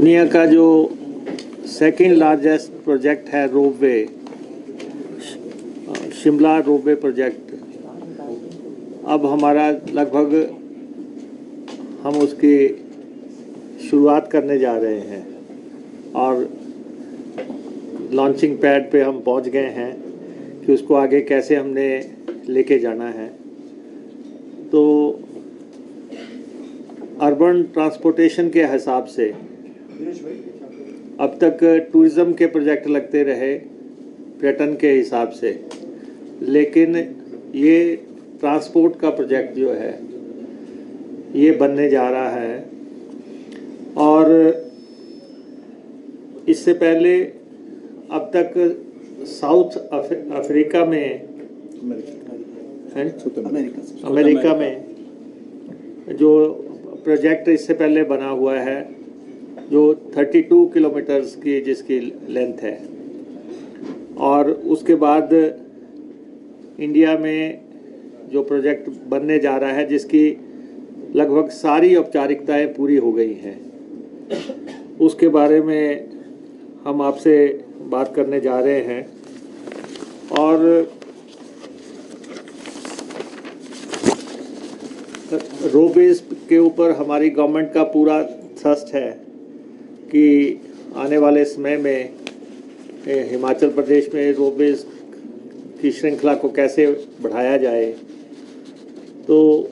दुनिया का जो सेकंड लार्जेस्ट प्रोजेक्ट है रोपवे, शिमला रोपवे प्रोजेक्ट, अब हमारा लगभग हम उसकी शुरुआत करने जा रहे हैं और लॉन्चिंग पैड पे हम पहुंच गए हैं कि उसको आगे कैसे हमने लेके जाना है। तो अर्बन ट्रांसपोर्टेशन के हिसाब से अब तक टूरिज़्म के प्रोजेक्ट लगते रहे पर्यटन के हिसाब से, लेकिन ये ट्रांसपोर्ट का प्रोजेक्ट जो है ये बनने जा रहा है। और इससे पहले अब तक साउथ अफ्रीका में अमेरिका में जो प्रोजेक्ट इससे पहले बना हुआ है, जो 32 किलोमीटर्स की जिसकी लेंथ है, और उसके बाद इंडिया में जो प्रोजेक्ट बनने जा रहा है जिसकी लगभग सारी औपचारिकताएं पूरी हो गई हैं, उसके बारे में हम आपसे बात करने जा रहे हैं। और रोपवेज के ऊपर हमारी गवर्नमेंट का पूरा थ्रस्ट है कि आने वाले समय में हिमाचल प्रदेश में रोपवेज की श्रृंखला को कैसे बढ़ाया जाए। तो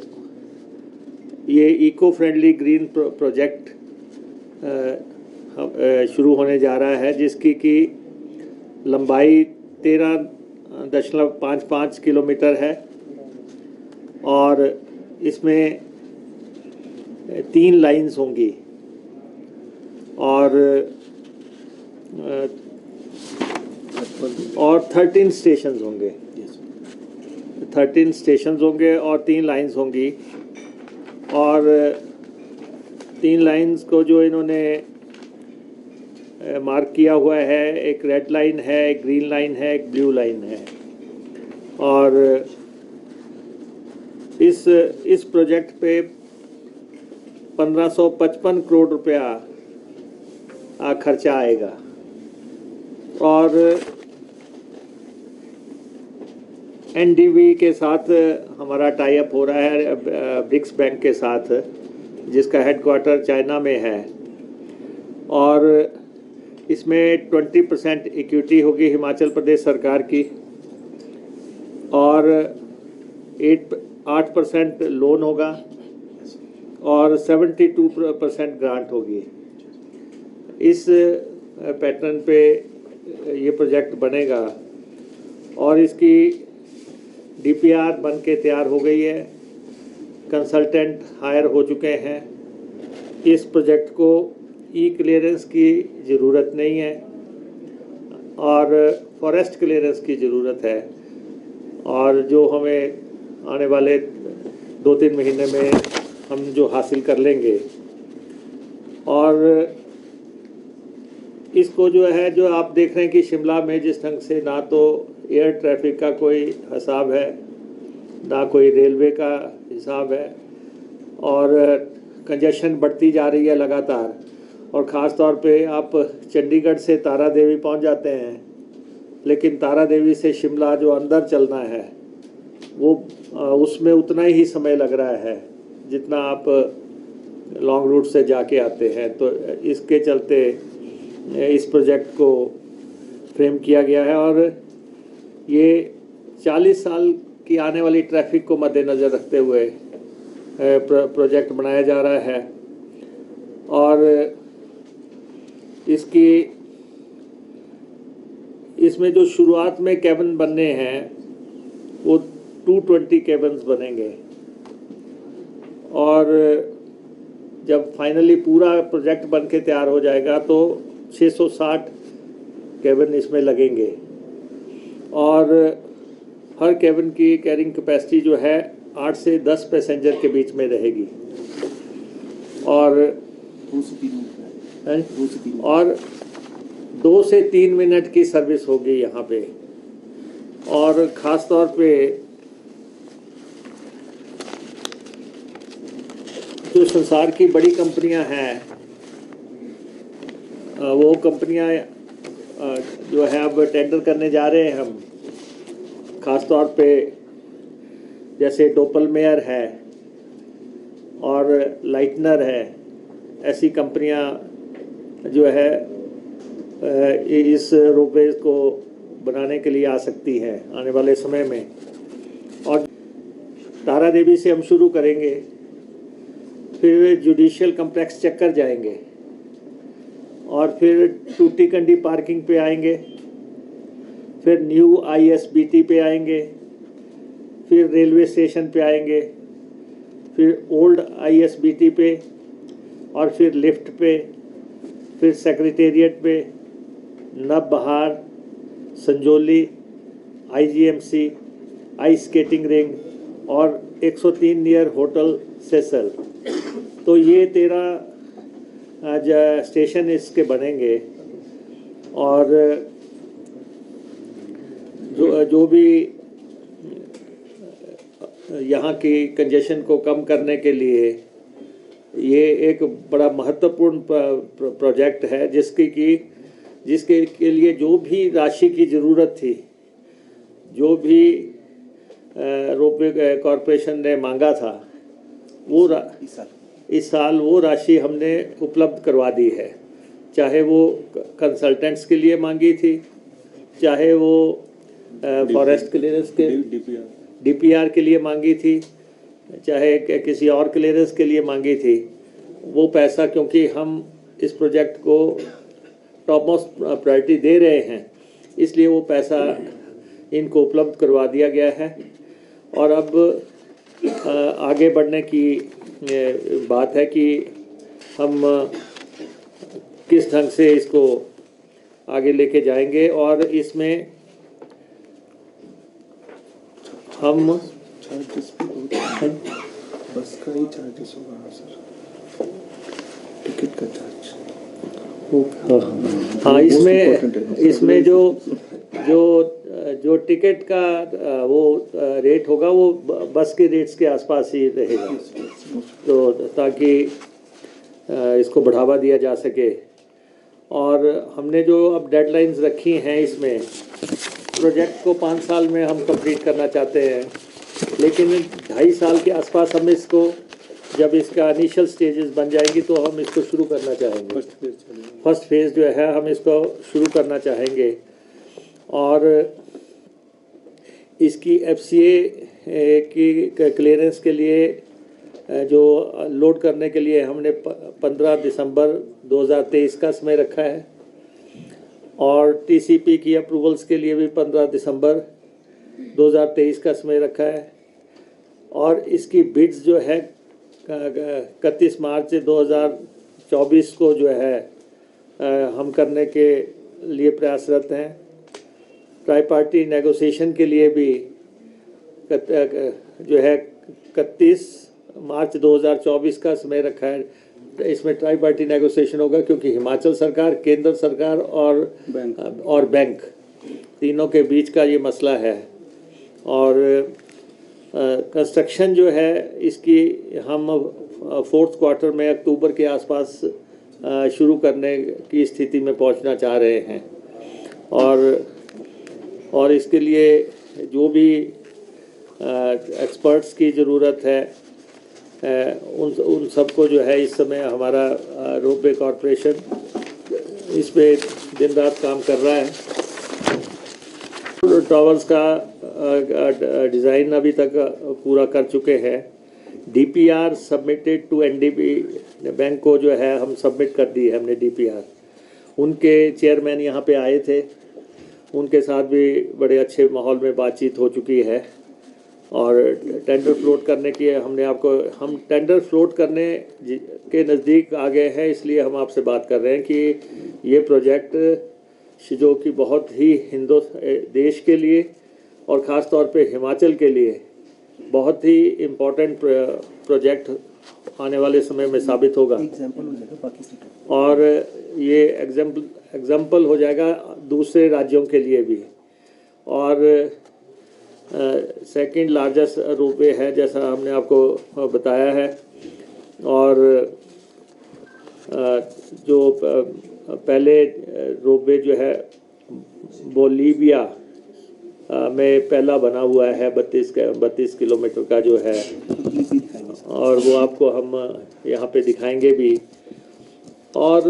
ये इको फ्रेंडली ग्रीन प्रोजेक्ट शुरू होने जा रहा है, जिसकी की लंबाई 13.55 किलोमीटर है और इसमें 3 लाइन्स होंगी और 13 स्टेशंस होंगे। 13 स्टेशंस होंगे और 3 लाइन्स होंगी। और 3 लाइन्स को जो इन्होंने मार्क किया हुआ है, एक रेड लाइन है, एक ग्रीन लाइन है, एक ब्लू लाइन है। और इस प्रोजेक्ट पे 1555 करोड़ रुपया खर्चा आएगा। और एनडीबी के साथ हमारा टाई अप हो रहा है, ब्रिक्स बैंक के साथ, जिसका हेडक्वार्टर चाइना में है। और इसमें 20% इक्विटी होगी हिमाचल प्रदेश सरकार की और 8% लोन होगा और 72% ग्रांट होगी। इस पैटर्न पे ये प्रोजेक्ट बनेगा और इसकी डीपीआर बन के तैयार हो गई है, कंसल्टेंट हायर हो चुके हैं। इस प्रोजेक्ट को ई क्लियरेंस की ज़रूरत नहीं है और फॉरेस्ट क्लियरेंस की ज़रूरत है, और जो हमें आने वाले 2-3 महीने में हम जो हासिल कर लेंगे। और इसको जो है, जो आप देख रहे हैं कि शिमला में जिस ढंग से ना तो एयर ट्रैफिक का कोई हिसाब है, ना कोई रेलवे का हिसाब है, और कंजेशन बढ़ती जा रही है लगातार। और ख़ास तौर पे आप चंडीगढ़ से तारा देवी पहुंच जाते हैं, लेकिन तारा देवी से शिमला जो अंदर चलना है वो उसमें उतना ही समय लग रहा है जितना आप लॉन्ग रूट से जाके आते हैं। तो इसके चलते इस प्रोजेक्ट को फ्रेम किया गया है और ये 40 साल की आने वाली ट्रैफिक को मद्देनज़र रखते हुए प्रोजेक्ट बनाया जा रहा है। और इसमें जो शुरुआत में कैबिन बनने हैं वो 220 कैबिन्स बनेंगे, और जब फाइनली पूरा प्रोजेक्ट बन के तैयार हो जाएगा तो 660 कैबिन इसमें लगेंगे। और हर कैबिन की कैरिंग कैपेसिटी जो है 8 से 10 पैसेंजर के बीच में रहेगी। और 2 से 3 मिनट की सर्विस होगी यहाँ पे। और ख़ास तौर पे जो संसार की बड़ी कंपनियां हैं वो कंपनियां जो है अब टेंडर करने जा रहे हैं हम, ख़ास तौर पे जैसे डोपलमेयर है और लाइटनर है, ऐसी कंपनियां जो है इस रोपवे को बनाने के लिए आ सकती हैं आने वाले समय में। और तारा देवी से हम शुरू करेंगे, फिर जुडिशियल कम्प्लेक्स चक्कर जाएंगे और फिर टूटी कंडी पार्किंग पे आएंगे, फिर न्यू ISBT पे आएंगे, फिर रेलवे स्टेशन पे आएंगे, फिर ओल्ड ISBT पे और फिर लिफ्ट पे, फिर सेक्रेटेरिएट पे, Navbahar, Sanjauli, IGMC, ice skating ring और 103 नियर होटल सेसल। तो ये 13 आज स्टेशन इसके बनेंगे और जो भी यहाँ की कंजेशन को कम करने के लिए ये एक बड़ा महत्वपूर्ण प्रोजेक्ट है, जिसके के लिए जो भी राशि की ज़रूरत थी, जो भी रोपवे कॉरपोरेशन ने मांगा था, वो इस साल वो राशि हमने उपलब्ध करवा दी है। चाहे वो कंसल्टेंट्स के लिए मांगी थी, चाहे वो फॉरेस्ट क्लियरेंस के DPR के लिए मांगी थी, चाहे किसी और क्लियरेंस के लिए मांगी थी, वो पैसा क्योंकि हम इस प्रोजेक्ट को टॉप मोस्ट प्रायोरिटी दे रहे हैं, इसलिए वो पैसा इनको उपलब्ध करवा दिया गया है। और अब आगे बढ़ने की बात है कि हम किस ढंग से इसको आगे लेके जाएंगे। और इसमें हम बस का ही चार्जेस होगा सर, टिकट का चार्ज। हाँ, इसमें जो टिकट का वो रेट होगा वो बस के रेट्स के आसपास ही रहेगा, तो ताकि इसको बढ़ावा दिया जा सके। और हमने जो अब डेडलाइंस रखी हैं, इसमें प्रोजेक्ट को 5 साल में हम कंप्लीट करना चाहते हैं, लेकिन 2.5 साल के आसपास हम इसको, जब इसका इनिशियल स्टेजेस बन जाएंगी तो हम इसको शुरू करना चाहेंगे। फर्स्ट फेज़ जो है हम इसको शुरू करना चाहेंगे। और इसकी FCA की क्लियरेंस के लिए जो लोड करने के लिए हमने 15 दिसंबर 2023 का समय रखा है, और TCP की अप्रूवल्स के लिए भी 15 दिसंबर 2023 का समय रखा है। और इसकी बिड्स जो है 31 मार्च 2024 को जो है हम करने के लिए प्रयासरत हैं। ट्राई पार्टी नेगोशिएशन के लिए भी जो है 31 मार्च 2024 का समय रखा है। इसमें ट्राई पार्टी नेगोशिएशन होगा क्योंकि हिमाचल सरकार, केंद्र सरकार और बैंक तीनों के बीच का ये मसला है। और कंस्ट्रक्शन जो है इसकी हम 4th क्वार्टर में अक्टूबर के आसपास शुरू करने की स्थिति में पहुंचना चाह रहे हैं। और इसके लिए जो भी एक्सपर्ट्स की ज़रूरत है, उन सबको जो है इस समय हमारा रोपवे कॉरपोरेशन इस पे दिन रात काम कर रहा है। टावर्स का डिज़ाइन अभी तक पूरा कर चुके हैं। DPR submitted to NDB bank को जो है हम सबमिट कर दी है हमने DPR। उनके चेयरमैन यहाँ पे आए थे, उनके साथ भी बड़े अच्छे माहौल में बातचीत हो चुकी है। और टेंडर फ्लोट करने की हम टेंडर फ्लोट करने के नज़दीक आ गए हैं, इसलिए हम आपसे बात कर रहे हैं कि ये प्रोजेक्ट जो कि बहुत ही देश के लिए और ख़ास तौर पे हिमाचल के लिए बहुत ही इम्पोर्टेंट प्रोजेक्ट आने वाले समय में साबित होगा। और ये एग्जाम्पल हो जाएगा दूसरे राज्यों के लिए भी। और सेकंड लार्जेस्ट रोपवे है, जैसा हमने आपको बताया है। और जो पहले रोपवे जो है बोलीविया में पहला बना हुआ है 32 किलोमीटर का जो है, और वो आपको हम यहाँ पे दिखाएंगे भी। और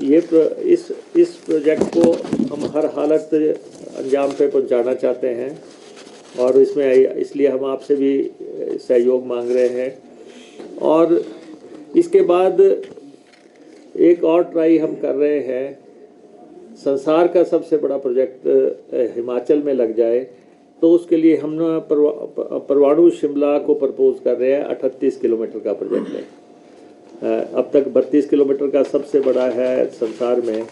इस प्रोजेक्ट को हम हर हालत अंजाम पे पहुँचाना चाहते हैं, और इसमें इसलिए हम आपसे भी सहयोग मांग रहे हैं। और इसके बाद एक और ट्राई हम कर रहे हैं, संसार का सबसे बड़ा प्रोजेक्ट हिमाचल में लग जाए, तो उसके लिए हम परवाणु शिमला को प्रपोज कर रहे हैं। 38 किलोमीटर का प्रोजेक्ट है, अब तक 32 किलोमीटर का सबसे बड़ा है संसार में।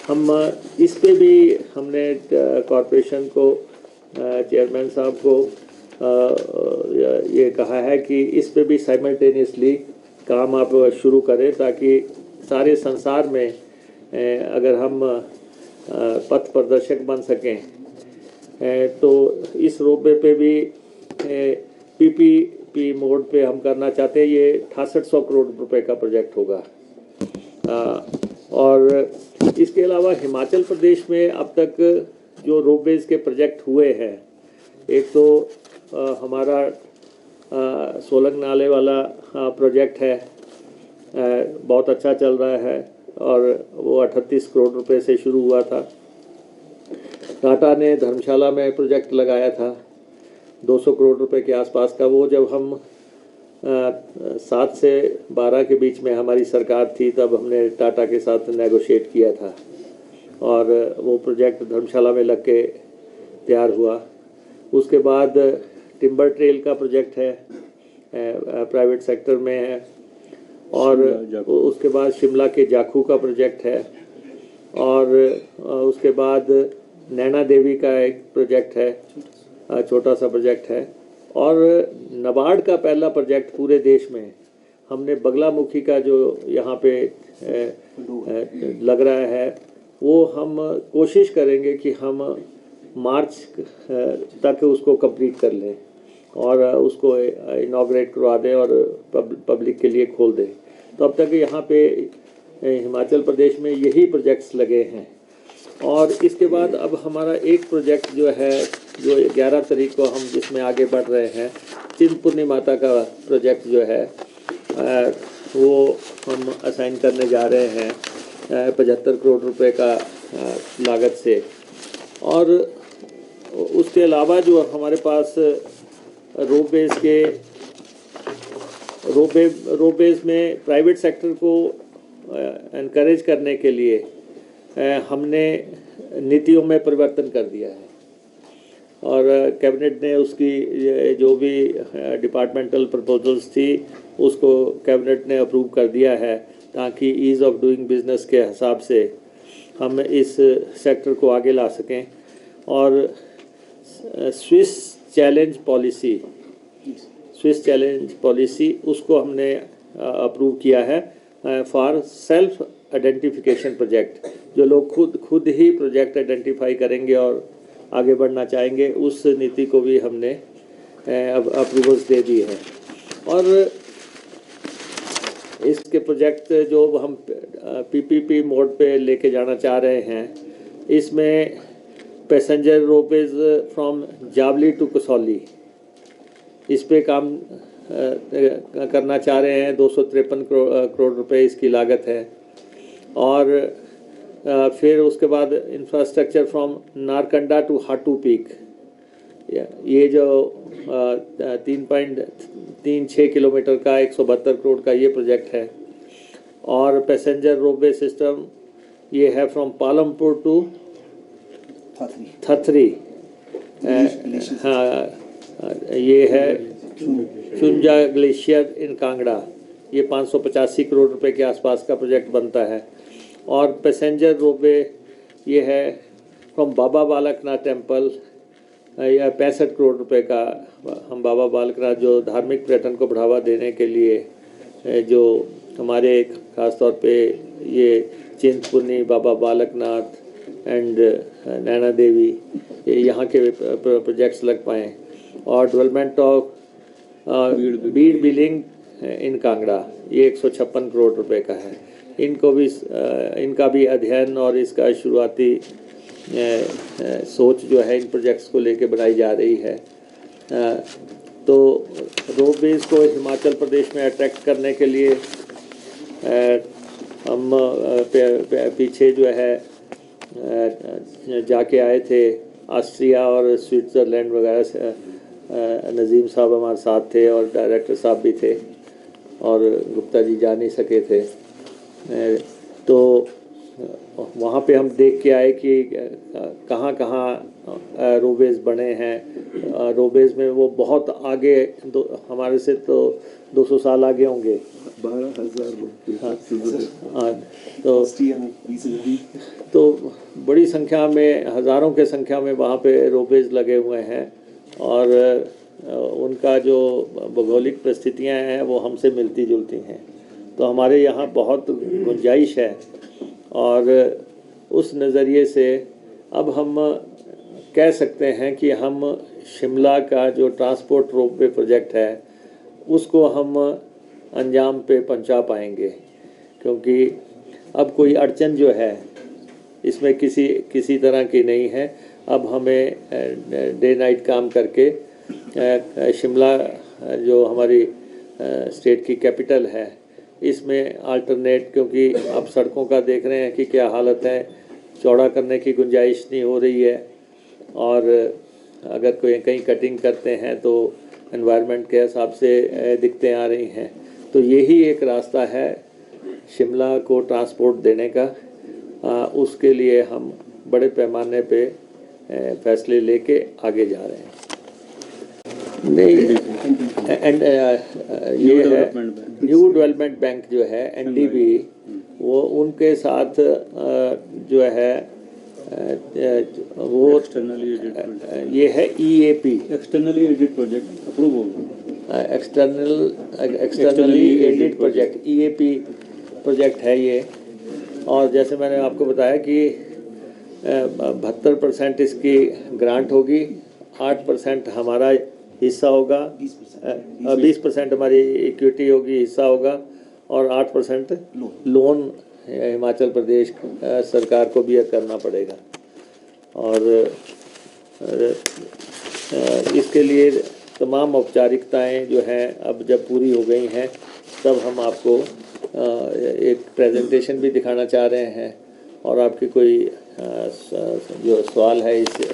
हम इस पे भी हमने कॉरपोरेशन को, चेयरमैन साहब को ये कहा है कि इस पे भी साइमल्टेनियसली काम आप शुरू करें, ताकि सारे संसार में अगर हम पथ प्रदर्शक बन सकें, तो इस रोपवे पे भी पीपीपी मोड पे हम करना चाहते हैं। ये 6800 करोड़ रुपए का प्रोजेक्ट होगा। और इसके अलावा हिमाचल प्रदेश में अब तक जो रोपवेज के प्रोजेक्ट हुए हैं, एक तो हमारा सोलंग नाले वाला प्रोजेक्ट है, बहुत अच्छा चल रहा है, और वो 38 करोड़ रुपए से शुरू हुआ था। टाटा ने धर्मशाला में प्रोजेक्ट लगाया था 200 करोड़ रुपए के आसपास का। वो जब हम 7 से 12 के बीच में हमारी सरकार थी, तब हमने टाटा के साथ नेगोशिएट किया था, और वो प्रोजेक्ट धर्मशाला में लग के तैयार हुआ। उसके बाद टिम्बर ट्रेल का प्रोजेक्ट है, प्राइवेट सेक्टर में है, और उसके बाद शिमला के जाखू का प्रोजेक्ट है, और उसके बाद नैना देवी का एक प्रोजेक्ट है, छोटा सा प्रोजेक्ट है। और नाबार्ड का पहला प्रोजेक्ट पूरे देश में हमने बगलामुखी का जो यहाँ पे लग रहा है, वो हम कोशिश करेंगे कि हम मार्च तक उसको कंप्लीट कर लें और उसको इनॉग्रेट करवा दें और पब्लिक के लिए खोल दें। तो अब तक यहाँ पे हिमाचल प्रदेश में यही प्रोजेक्ट्स लगे हैं। और इसके बाद अब हमारा एक प्रोजेक्ट जो है, जो 11 तारीख को हम जिसमें आगे बढ़ रहे हैं, चिंतपूर्णी माता का प्रोजेक्ट जो है, वो हम असाइन करने जा रहे हैं 75 करोड़ रुपए का लागत से। और उसके अलावा जो हमारे पास रोपवेज में प्राइवेट सेक्टर को एनकरेज करने के लिए हमने नीतियों में परिवर्तन कर दिया है, और कैबिनेट ने उसकी जो भी डिपार्टमेंटल प्रपोजल्स थी उसको कैबिनेट ने अप्रूव कर दिया है, ताकि ईज़ ऑफ डूइंग बिजनेस के हिसाब से हम इस सेक्टर को आगे ला सकें। और स्विस चैलेंज पॉलिसी उसको हमने अप्रूव किया है फॉर सेल्फ आइडेंटिफिकेशन प्रोजेक्ट। जो लोग खुद ही प्रोजेक्ट आइडेंटिफाई करेंगे और आगे बढ़ना चाहेंगे, उस नीति को भी हमने अब अप्रूवल्स दे दी है। और इसके प्रोजेक्ट जो हम पीपीपी मोड पे लेके जाना चाह रहे हैं, इसमें passenger ropeways from Jawali to Kasauli, इस पे काम करना चाह रहे हैं। 253 करोड़ रुपए इसकी लागत है। और फिर उसके बाद infrastructure from Narkanda to Hatu peak, ये जो 3.36 किलोमीटर का 172 करोड़ का ये प्रोजेक्ट है। और पैसेंजर रोपवे सिस्टम ये है फ्रॉम पालमपुर टू थथरी, हाँ ये है चुंजा ग्लेशियर इन कांगड़ा, ये 585 करोड़ रुपए के आसपास का प्रोजेक्ट बनता है। और पैसेंजर रोपवे ये है फ्रॉम बाबा बालकनाथ टेम्पल, या 65 करोड़ रुपए का। हम बाबा बालकनाथ जो धार्मिक पर्यटन को बढ़ावा देने के लिए जो हमारे खास तौर पे ये चिंतपूर्णी, बाबा बालकनाथ एंड नैना देवी, यहाँ के प्रोजेक्ट्स लग पाएँ। और डेवलपमेंट ऑफ बीड बिलिंग इन कांगड़ा, ये 156 करोड़ रुपए का है। इनको भी इनका भी अध्ययन और इसका शुरुआती सोच जो है इन प्रोजेक्ट्स को लेके बनाई जा रही है। तो रोडवेज को हिमाचल प्रदेश में अट्रैक्ट करने के लिए हम पीछे जो है जाके आए थे ऑस्ट्रिया और स्विट्ज़रलैंड वगैरह से। नज़ीम साहब हमारे साथ थे और डायरेक्टर साहब भी थे और गुप्ता जी जा नहीं सके थे। तो वहाँ पे हम देख के आए कि कहाँ कहाँ रोडवेज बने हैं। रोडवेज में वो बहुत आगे हमारे से तो 200 साल आगे होंगे। 12,000 हाँ, तो बड़ी संख्या में, हज़ारों के संख्या में वहाँ पे रोडवेज लगे हुए हैं और उनका जो भौगोलिक परिस्थितियाँ हैं वो हमसे मिलती जुलती हैं। तो हमारे यहाँ बहुत गुंजाइश है और उस नज़रिए से अब हम कह सकते हैं कि हम शिमला का जो ट्रांसपोर्ट रोपवे प्रोजेक्ट है उसको हम अंजाम पे पहुंचा पाएंगे, क्योंकि अब कोई अड़चन जो है इसमें किसी तरह की नहीं है। अब हमें डे नाइट काम करके शिमला जो हमारी स्टेट की कैपिटल है इसमें अल्टरनेट, क्योंकि अब सड़कों का देख रहे हैं कि क्या हालत है, चौड़ा करने की गुंजाइश नहीं हो रही है और अगर कोई कहीं कटिंग करते हैं तो एनवायरनमेंट के हिसाब से दिक्कतें आ रही हैं। तो यही एक रास्ता है शिमला को ट्रांसपोर्ट देने का। उसके लिए हम बड़े पैमाने पे फैसले लेके आगे जा रहे हैं। नहीं, एंड ये है न्यू डेवलपमेंट बैंक जो है एनडीबी, वो उनके साथ जो है वो ये है EAP, externally aided project approve होगा। Externally aided project EAP project है ये। और जैसे मैंने आपको बताया कि 72% इसकी ग्रांट होगी, 8% हमारा हिस्सा होगा, 20% हमारी इक्विटी होगी, हिस्सा होगा और 8% लोन हिमाचल प्रदेश सरकार को भी करना पड़ेगा। और इसके लिए तमाम औपचारिकताएं जो हैं अब जब पूरी हो गई हैं तब हम आपको एक प्रेजेंटेशन भी दिखाना चाह रहे हैं और आपकी कोई जो सवाल है इससे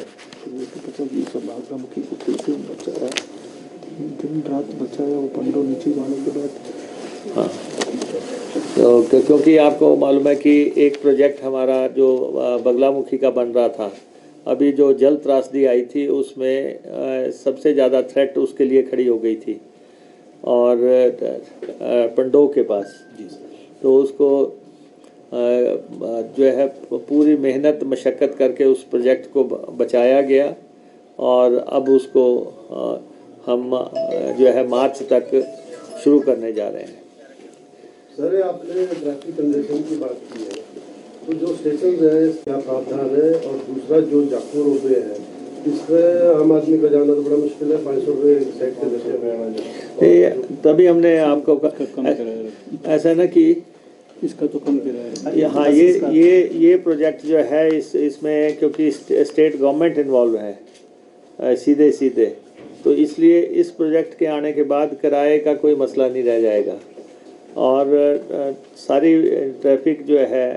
दिन रात बचा है वो पंडो नीचे जाने के बाद। हाँ, तो क्योंकि आपको मालूम है कि एक प्रोजेक्ट हमारा जो बगलामुखी का बन रहा था, अभी जो जल त्रासदी आई थी उसमें सबसे ज़्यादा थ्रेट उसके लिए खड़ी हो गई थी और पंडो के पास। तो उसको जो है पूरी मेहनत मशक्क़त करके उस प्रोजेक्ट को बचाया गया और अब उसको हम जो है मार्च तक शुरू करने जा रहे हैं। सर, आपने ट्रैफिक कंजेशन की बात की है, तो जो स्टेशन है क्या प्रावधान है, और दूसरा जो जाखू रोपवे है इसमें आम आदमी का जाना तो बड़ा मुश्किल है, 500 रुपये साइड के नशे। तभी हमने आपको ऐसा ना कि इसका तो कम किराया है। हाँ, ये प्रोजेक्ट जो है इसमें क्योंकि स्टेट गवर्नमेंट इन्वॉल्व है सीधे, तो इसलिए इस प्रोजेक्ट के आने के बाद किराए का कोई मसला नहीं रह जाएगा और सारी ट्रैफिक जो है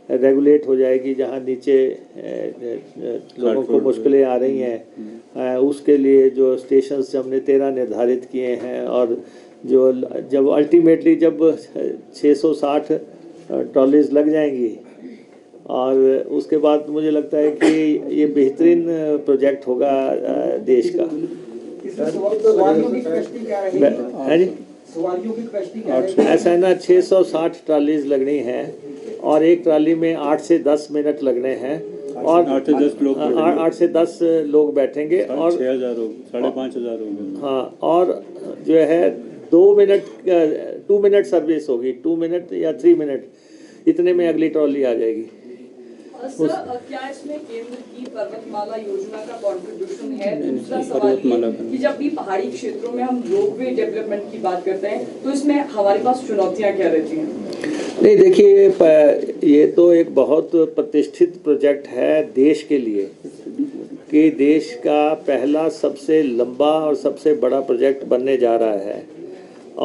रेगुलेट हो जाएगी। जहाँ नीचे लोगों को मुश्किलें आ रही हैं उसके लिए जो स्टेशंस हमने 13 निर्धारित किए हैं और जो जब अल्टीमेटली जब 660 ट्रॉलीज लग जाएंगी और उसके बाद मुझे लगता है कि ये बेहतरीन प्रोजेक्ट होगा देश का। है जी, ऐसा है ना, 660 ट्रॉलीज लगनी है और एक ट्रॉली में 8 से 10 मिनट लगने हैं और 8 से 10 लोग 8 से 10 लोग बैठेंगे और 6,000 हो, 5,500 होंगे। हाँ, और जो है 2 मिनट सर्विस होगी, 2 मिनट या 3 मिनट, इतने में अगली ट्रॉली आ जाएगी। सर क्या इसमें केंद्र की पर्वतमाला योजना का कंट्रीब्यूशन है? दूसरा सवाल पर्वतमाला ये कि जब भी पहाड़ी क्षेत्रों में हम रोपवे डेवलपमेंट की बात करते हैं तो इसमें हमारे पास चुनौतियां क्या रहती हैं? नहीं देखिए, ये तो एक बहुत प्रतिष्ठित प्रोजेक्ट है देश के लिए, कि देश का पहला सबसे लंबा और सबसे बड़ा प्रोजेक्ट बनने जा रहा है।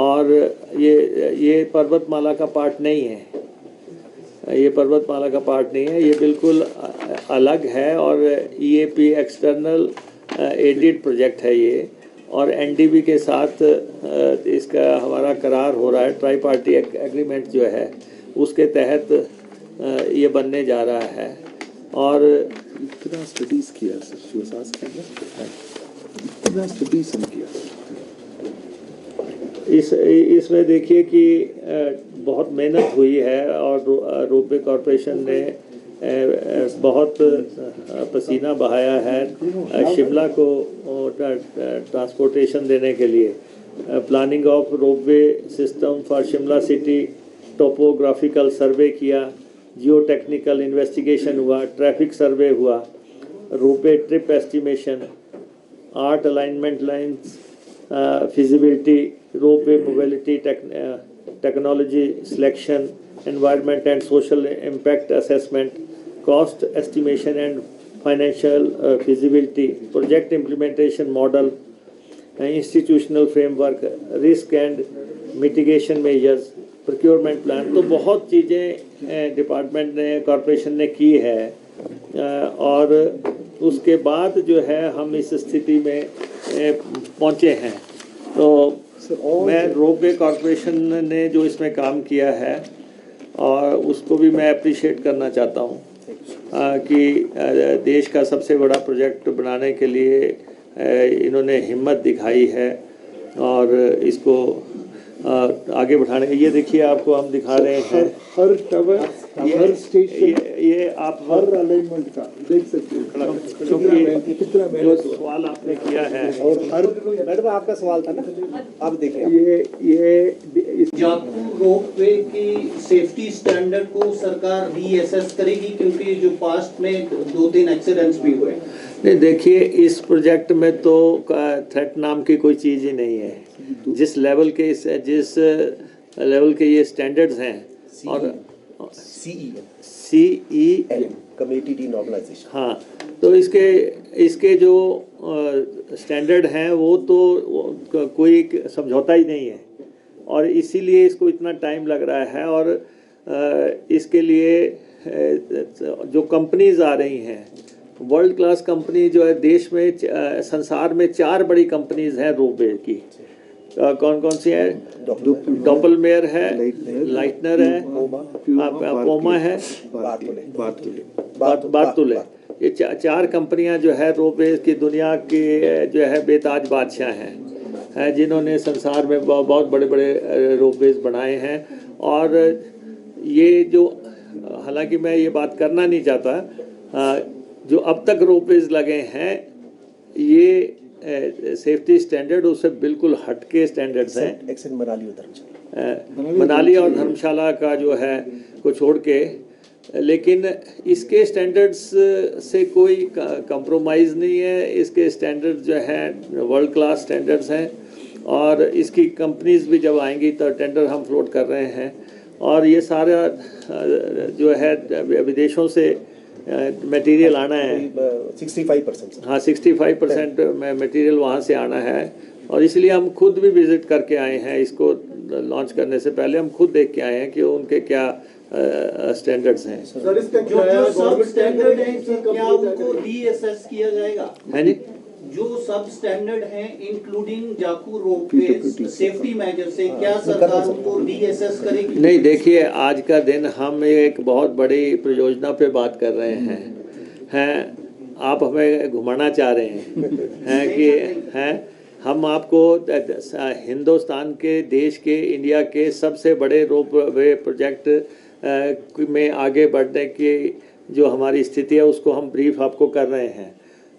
और ये पर्वतमाला का पार्ट नहीं है, ये पर्वतमाला का पार्ट नहीं है, ये बिल्कुल अलग है। और EAP एक्सटर्नल एडेड प्रोजेक्ट है ये, और NDB के साथ इसका हमारा करार हो रहा है, ट्राई पार्टी एग्रीमेंट जो है उसके तहत ये बनने जा रहा है। और कितना स्टडीज किया सर, शिवसास कितना स्टडीज किया? इसमें देखिए कि बहुत मेहनत हुई है, और रोपवे कॉरपोरेशन ने बहुत पसीना बहाया है शिमला को ट्रांसपोर्टेशन देने के लिए। Planning of ropeway system for Shimla city, topographical survey किया, जियो टेक्निकल इन्वेस्टिगेशन हुआ, ट्रैफिक सर्वे हुआ, ropeway trip estimation, art alignment lines, feasibility, ropeway mobility technology selection, environment and social impact assessment, cost estimation and financial feasibility, project implementation model, institutional framework, risk and mitigation measures, procurement plan। तो बहुत चीज़ें department ने, corporation ने की है, और उसके बाद जो है हम इस स्थिति में पहुँचे हैं। तो मैं रोपवे कॉरपोरेशन ने जो इसमें काम किया है और उसको भी मैं अप्रिशिएट करना चाहता हूँ, कि देश का सबसे बड़ा प्रोजेक्ट बनाने के लिए इन्होंने हिम्मत दिखाई है और इसको आगे बढ़ाने। ये देखिए, आपको हम दिखा रहे हैं हर टावर, हर स्टेशन, ये आप हर अलाइनमेंट का देख सकते हैं कितना जो मेहनत। सवाल आपने किया है, और हर मैडम आपका सवाल था ना, आप देखिए। ये जाखू रोपवे की सेफ्टी स्टैंडर्ड को सरकार रीअसेस करेगी, क्योंकि जो पास्ट में 2-3 एक्सीडेंट्स भी हुए। नहीं देखिए, इस प्रोजेक्ट में तो थ्रेट नाम की कोई चीज़ ही नहीं है। जिस लेवल के ये स्टैंडर्ड्स हैं, और CEM कम्युनिटी डीनॉर्मलाइजेशन, हाँ, तो इसके जो स्टैंडर्ड हैं वो तो कोई समझौता ही नहीं है, और इसीलिए इसको इतना टाइम लग रहा है। और इसके लिए जो कंपनीज आ रही हैं, वर्ल्ड क्लास कंपनी जो है देश में, संसार में 4 बड़ी कंपनीज हैं रोपवे की। कौन कौन सी है? डॉपलमेयर है, लाइटनर है, पोमा है, बारतुले। ये 4 कंपनियां जो है रोपवे की दुनिया की जो है बेताज बादशाह हैं, जिन्होंने संसार में बहुत बड़े बड़े रोपवेज बनाए हैं। और ये जो, हालांकि मैं ये बात करना नहीं चाहता, जो अब तक रोपवेज लगे हैं ये सेफ्टी स्टैंडर्ड उससे बिल्कुल हटके स्टैंडर्ड्स हैं। मनाली और धर्मशाला का जो है को छोड़ के, लेकिन इसके स्टैंडर्ड्स से कोई कंप्रोमाइज़ नहीं है। इसके स्टैंडर्ड्स जो हैं वर्ल्ड क्लास स्टैंडर्ड्स हैं, और इसकी कंपनीज भी जब आएंगी तो टेंडर हम फ्लोट कर रहे हैं। और ये सारा जो है विदेशों से मटेरियल आना है, 65%। हाँ, 65% मटेरियल वहाँ से आना है। और इसलिए हम खुद भी विज़िट करके आए हैं, इसको लॉन्च करने से पहले हम खुद देख के आए हैं कि उनके क्या स्टैंडर्ड्स हैं। सर, इसका जो सब स्टैंडर्ड है क्या उनको रीअसेस किया जाएगा? है जी, जो सब स्टैंडर्ड हैं including Jakhu ropeway safety major से, क्या सरकार उनको रीअसेस करेगी? नहीं देखिए, आज का दिन हम एक बहुत बड़ी परियोजना पे बात कर रहे हैं, आप हमें घुमाना चाह रहे हैं कि हम आपको हिंदुस्तान के, देश के, इंडिया के सबसे बड़े रोपवे प्रोजेक्ट में आगे बढ़ने की जो हमारी स्थिति है उसको हम ब्रीफ आपको कर रहे हैं।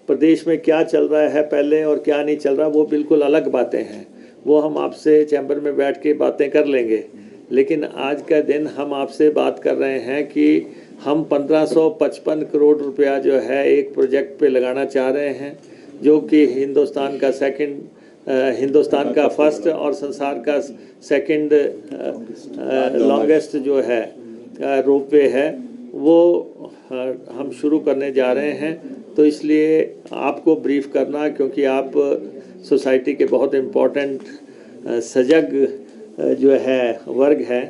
प्रदेश में क्या चल रहा है पहले और क्या नहीं चल रहा वो बिल्कुल अलग बातें हैं, वो हम आपसे चैम्बर में बैठ के बातें कर लेंगे। लेकिन आज का दिन हम आपसे बात कर रहे हैं कि हम 1555 करोड़ रुपया जो है एक प्रोजेक्ट पे लगाना चाह रहे हैं, जो कि हिंदुस्तान का फर्स्ट और संसार का सेकंड लॉन्गेस्ट जो है रोपवे है, वो हम शुरू करने जा रहे हैं। तो इसलिए आपको ब्रीफ करना, क्योंकि आप सोसाइटी के बहुत इम्पोर्टेंट सजग जो है वर्ग है,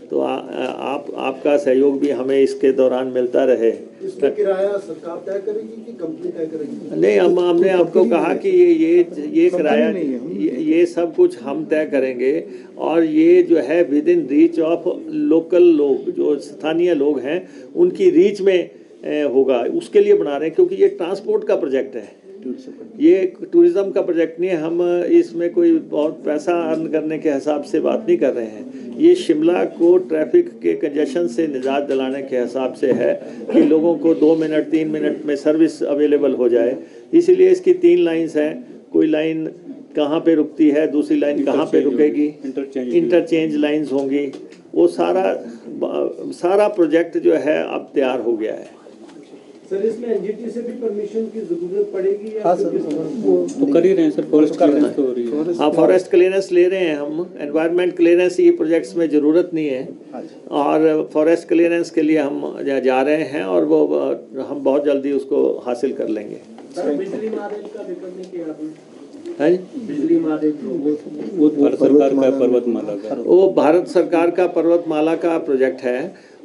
तो आपका सहयोग भी हमें इसके दौरान मिलता रहे। इसका किराया सरकार तय करेगी कि कंपनी तय करेगी? नहीं, हमने आपको कहा कि ये किराया, ये सब कुछ हम तय करेंगे, और ये जो है with in reach of local लोग, जो स्थानीय लोग हैं उनकी रीच में होगा, उसके लिए बना रहे हैं। क्योंकि ये ट्रांसपोर्ट का प्रोजेक्ट है, ये टूरिज़्म का प्रोजेक्ट नहीं है। हम इसमें कोई बहुत पैसा अर्न करने के हिसाब से बात नहीं कर रहे हैं। ये शिमला को ट्रैफिक के कंजेशन से निजात दिलाने के हिसाब से है कि लोगों को 2 मिनट 3 मिनट में सर्विस अवेलेबल हो जाए। इसीलिए इसकी 3 लाइन्स हैं। कोई लाइन कहाँ पे रुकती है, दूसरी लाइन कहाँ पे रुकेगी, इंटरचेंज लाइन्स होंगी। वो सारा प्रोजेक्ट जो है अब तैयार हो गया है। सर, इसमें एनजीटी से भी परमिशन की जरूरत पड़ेगी या? हाँ सर, तो कर ही रहे हैं सर, फॉरेस्ट क्लियरेंस तो हो रही है। हाँ, फॉरेस्ट क्लियरेंस ले रहे हैं हम। एनवायरनमेंट क्लियरेंस ये प्रोजेक्ट्स में ज़रूरत नहीं है, और फॉरेस्ट क्लियरेंस के लिए हम जा रहे हैं, और वो हम बहुत जल्दी उसको हासिल कर लेंगे। सर, बिजली मार्ग का जिक्र नहीं किया आपने? है बिजली मार्ग वो भारत सरकार का पर्वतमाला का, वो भारत सरकार का पर्वतमाला का प्रोजेक्ट है,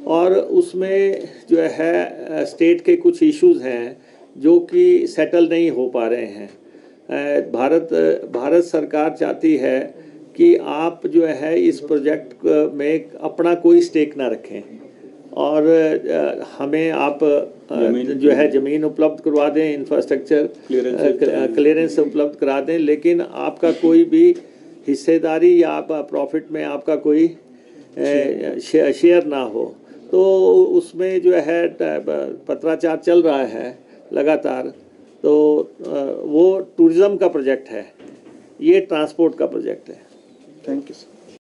और उसमें जो है स्टेट के कुछ इश्यूज हैं जो कि सेटल नहीं हो पा रहे हैं। भारत सरकार चाहती है कि आप जो है इस प्रोजेक्ट में अपना कोई स्टेक ना रखें, और हमें आप जो है ज़मीन उपलब्ध करवा दें, इंफ्रास्ट्रक्चर क्लियरेंस उपलब्ध करा दें, लेकिन आपका कोई भी हिस्सेदारी या आप प्रॉफिट में आपका कोई शेयर ना हो। तो उसमें जो है पत्राचार चल रहा है लगातार। तो वो टूरिज़्म का प्रोजेक्ट है, ये ट्रांसपोर्ट का प्रोजेक्ट है। Thank you sir.